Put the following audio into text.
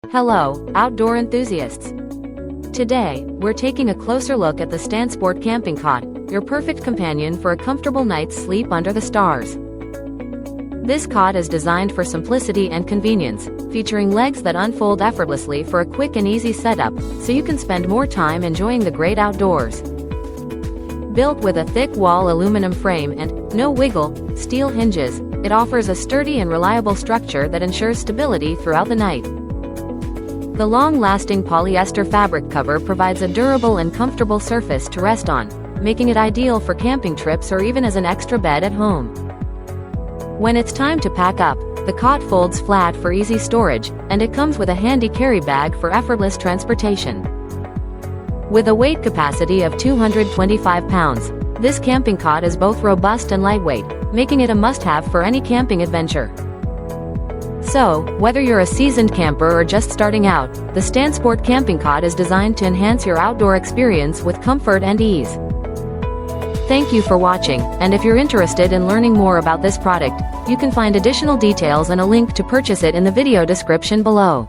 Hello, outdoor enthusiasts. Today, we're taking a closer look at the Stansport Camping Cot, your perfect companion for a comfortable night's sleep under the stars. This cot is designed for simplicity and convenience, featuring legs that unfold effortlessly for a quick and easy setup, so you can spend more time enjoying the great outdoors. Built with a thick wall aluminum frame and no-wiggle, steel hinges, it offers a sturdy and reliable structure that ensures stability throughout the night. The long-lasting polyester fabric cover provides a durable and comfortable surface to rest on, making it ideal for camping trips or even as an extra bed at home. When it's time to pack up, the cot folds flat for easy storage, and it comes with a handy carry bag for effortless transportation. With a weight capacity of 225 pounds, this camping cot is both robust and lightweight, making it a must-have for any camping adventure. So, whether you're a seasoned camper or just starting out, the Stansport Camping Cot is designed to enhance your outdoor experience with comfort and ease. Thank you for watching, and if you're interested in learning more about this product, you can find additional details and a link to purchase it in the video description below.